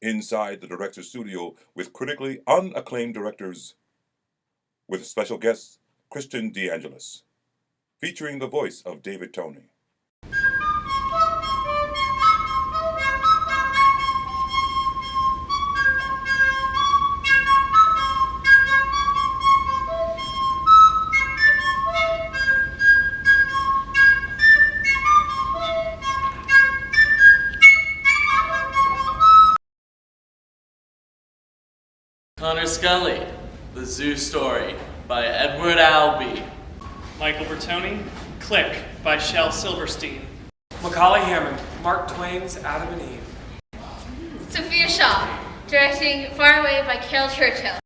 inside the director's studio with critically unacclaimed directors, with special guest Christian DeAngelis, featuring the voice of David Tony. Scully, The Zoo Story by Edward Albee. Michael Bertoni, Click by Shel Silverstein. Macaulay Hammond, Mark Twain's Adam and Eve. Sophia Shaw, directing Far Away by Caryl Churchill.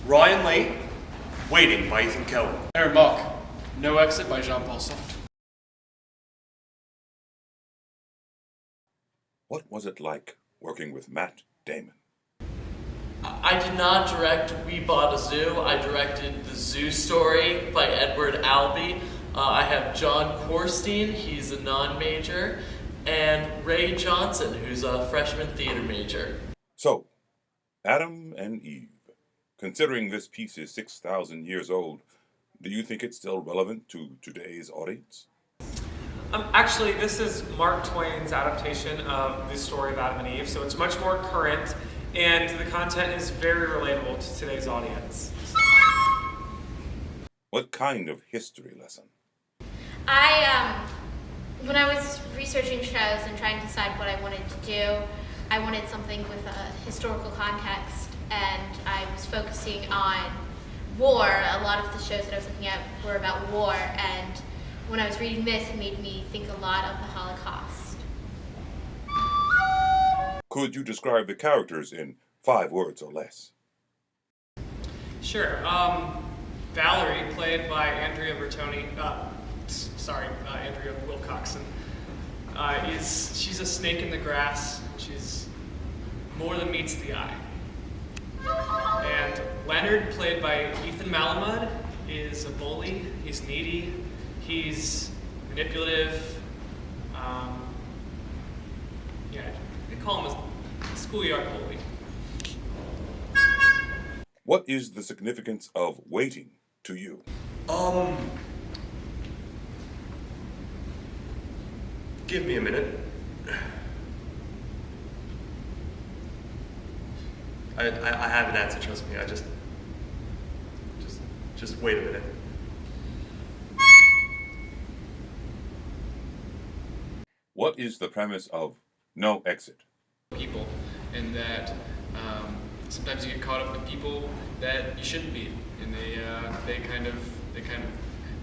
Ryan Lee, Waiting by Ethan Coen. Mauck, No Exit by Jean-Paul Sartre. What was it like working with Matt Damon? I did not direct We Bought a Zoo. I directed The Zoo Story by Edward Albee. I have John Quarstein, he's a non-major, and Ray Johnson, who's a freshman theater major. So, Adam and Eve. Considering this piece is 6,000 years old, do you think it's still relevant to today's audience? Actually, this is Mark Twain's adaptation of the story of Adam and Eve, so it's much more current, and the content is very relatable to today's audience. What kind of history lesson? When I was researching shows and trying to decide what I wanted to do, I wanted something with a historical context, and I was focusing on war. A lot of the shows that I was looking at were about war, and when I was reading this, it made me think a lot of the Holocaust. Could you describe the characters in 5 words or less? Sure. Valerie, played by Andrea Willcockson, she's a snake in the grass. She's more than meets the eye. And Leonard, played by Ethan Malamud, is a bully. He's needy. He's manipulative. They call him a schoolyard bully. What is the significance of waiting to you? Give me a minute. I have an answer, trust me. Just wait a minute. What is the premise of No Exit? People, and that sometimes you get caught up with people that you shouldn't be, and they kind of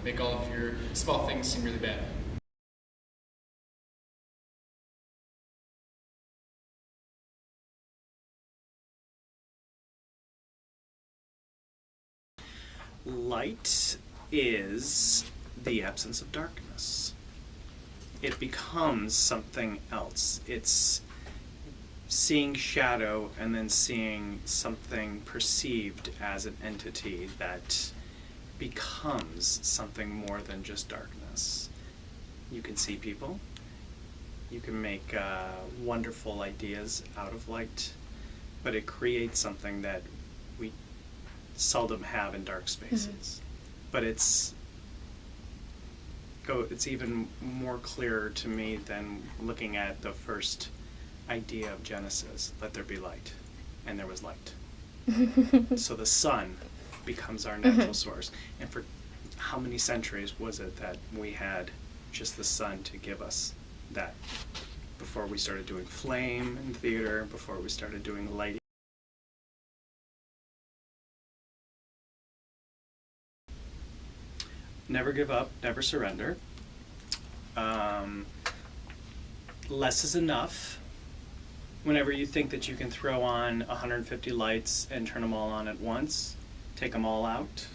make all of your small things seem really bad. Light is the absence of darkness. It becomes something else. It's seeing shadow and then seeing something perceived as an entity that becomes something more than just darkness. You can see people. You can make wonderful ideas out of light, but it creates something that we seldom have in dark spaces. Mm-hmm. But it's even more clear to me than looking at the first idea of Genesis, let there be light, and there was light. So the sun becomes our natural source. And for how many centuries was it that we had just the sun to give us that? Before we started doing flame in theater, before we started doing lighting. Never give up, never surrender. Less is enough. Whenever you think that you can throw on 150 lights and turn them all on at once, take them all out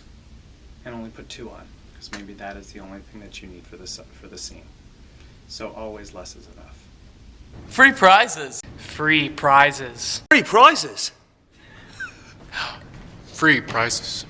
and only put 2 on, because maybe that is the only thing that you need for the scene. So always less is enough. Free prizes. Free prizes. Free prizes! Free prizes.